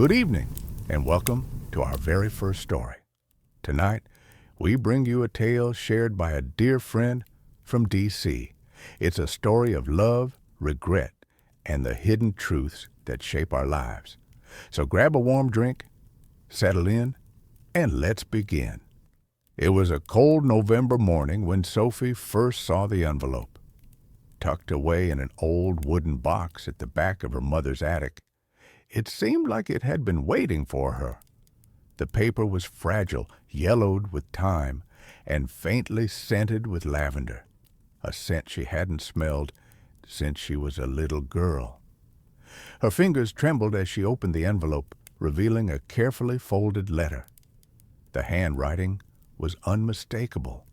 Good evening, and welcome to our very first story. Tonight, we bring you a tale shared by a dear friend from D.C. It's a story of love, regret, and the hidden truths that shape our lives. So grab a warm drink, settle in, and let's begin. It was a cold November morning when Sophie first saw the envelope. Tucked away in an old wooden box at the back of her mother's attic, it seemed like it had been waiting for her. The paper was fragile, yellowed with time, and faintly scented with lavender, a scent she hadn't smelled since she was a little girl. Her fingers trembled as she opened the envelope, revealing a carefully folded letter. The handwriting was unmistakable.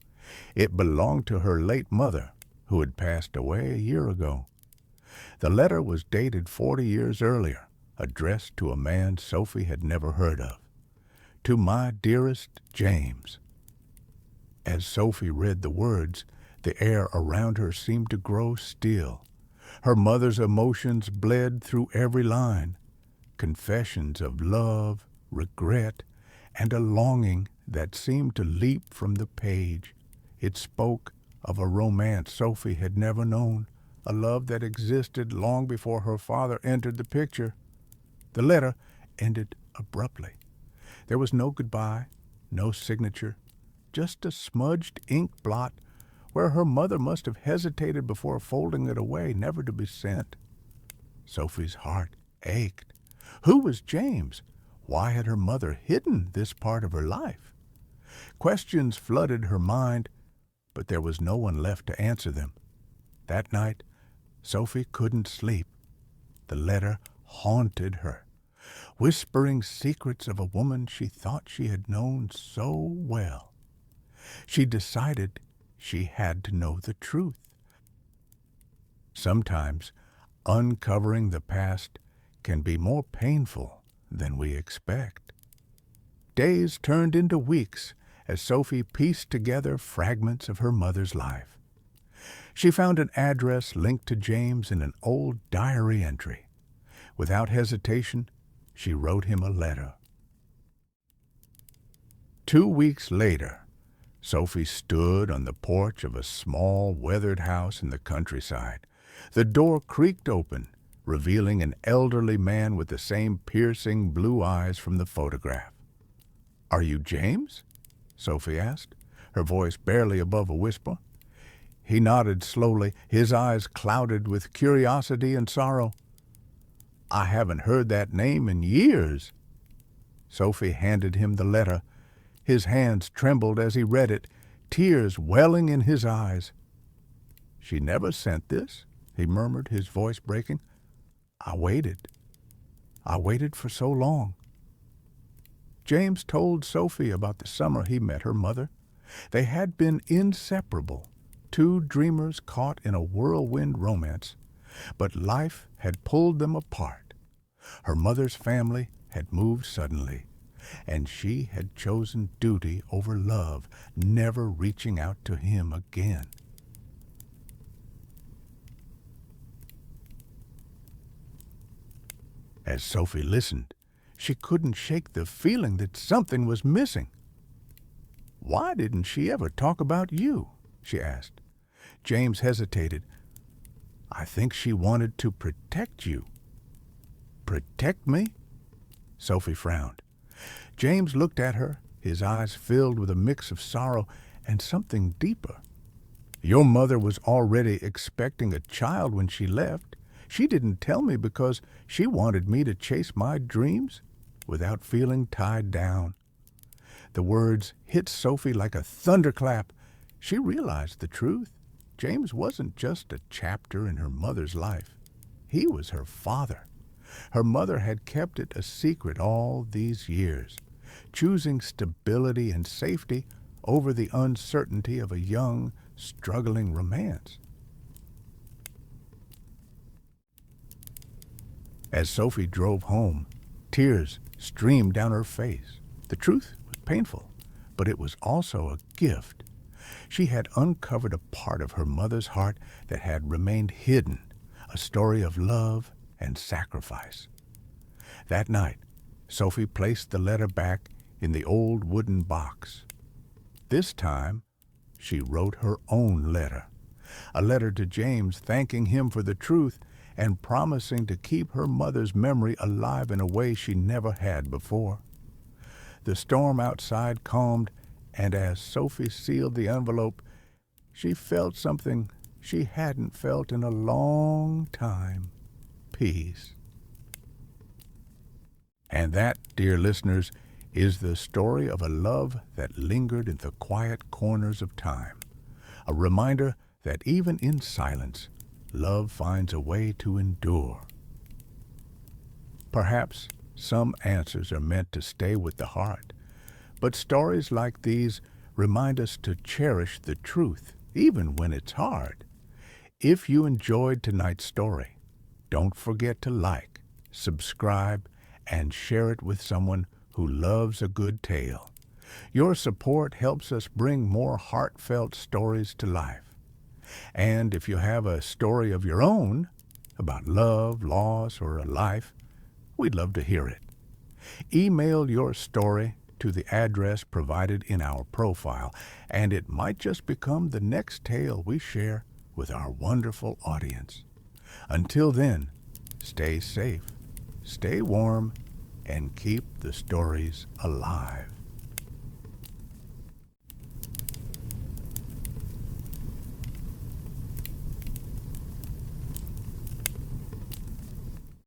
It belonged to her late mother, who had passed away a year ago. The letter was dated 40 years earlier, addressed to a man Sophie had never heard of. To my dearest James. As Sophie read the words, the air around her seemed to grow still. Her mother's emotions bled through every line, confessions of love, regret, and a longing that seemed to leap from the page. It spoke of a romance Sophie had never known, a love that existed long before her father entered the picture. The letter ended abruptly. There was no goodbye, no signature, just a smudged ink blot where her mother must have hesitated before folding it away, never to be sent. Sophie's heart ached. Who was James? Why had her mother hidden this part of her life? Questions flooded her mind, but there was no one left to answer them. That night, Sophie couldn't sleep. The letter haunted her, whispering secrets of a woman she thought she had known so well. She decided she had to know the truth. Sometimes, uncovering the past can be more painful than we expect. Days turned into weeks as Sophie pieced together fragments of her mother's life. She found an address linked to James in an old diary entry. Without hesitation, she wrote him a letter. 2 weeks later, Sophie stood on the porch of a small, weathered house in the countryside. The door creaked open, revealing an elderly man with the same piercing blue eyes from the photograph. "Are you James?" Sophie asked, her voice barely above a whisper. He nodded slowly, his eyes clouded with curiosity and sorrow. "I haven't heard that name in years." Sophie handed him the letter. His hands trembled as he read it, tears welling in his eyes. "She never sent this," he murmured, his voice breaking. I waited for so long." James told Sophie about the summer he met her mother. They had been inseparable, two dreamers caught in a whirlwind romance. But life had pulled them apart. Her mother's family had moved suddenly, and she had chosen duty over love, never reaching out to him again. As Sophie listened, she couldn't shake the feeling that something was missing. "Why didn't she ever talk about you?" she asked. James hesitated. "I think she wanted to protect you." "Protect me?" Sophie frowned. James looked at her, his eyes filled with a mix of sorrow and something deeper. "Your mother was already expecting a child when she left. She didn't tell me because she wanted me to chase my dreams without feeling tied down." The words hit Sophie like a thunderclap. She realized the truth. James wasn't just a chapter in her mother's life. He was her father. Her mother had kept it a secret all these years, choosing stability and safety over the uncertainty of a young, struggling romance. As Sophie drove home, tears streamed down her face. The truth was painful, but it was also a gift. She had uncovered a part of her mother's heart that had remained hidden, a story of love and sacrifice. That night, Sophie placed the letter back in the old wooden box. This time, she wrote her own letter, a letter to James thanking him for the truth and promising to keep her mother's memory alive in a way she never had before. The storm outside calmed, and as Sophie sealed the envelope, she felt something she hadn't felt in a long time: peace. And that, dear listeners, is the story of a love that lingered in the quiet corners of time, a reminder that even in silence, love finds a way to endure. Perhaps some answers are meant to stay with the heart, but stories like these remind us to cherish the truth, even when it's hard. If you enjoyed tonight's story, don't forget to like, subscribe, and share it with someone who loves a good tale. Your support helps us bring more heartfelt stories to life. And if you have a story of your own about love, loss, or a life, we'd love to hear it. Email your story to the address provided in our profile, and it might just become the next tale we share with our wonderful audience. Until then, stay safe, stay warm, and keep the stories alive.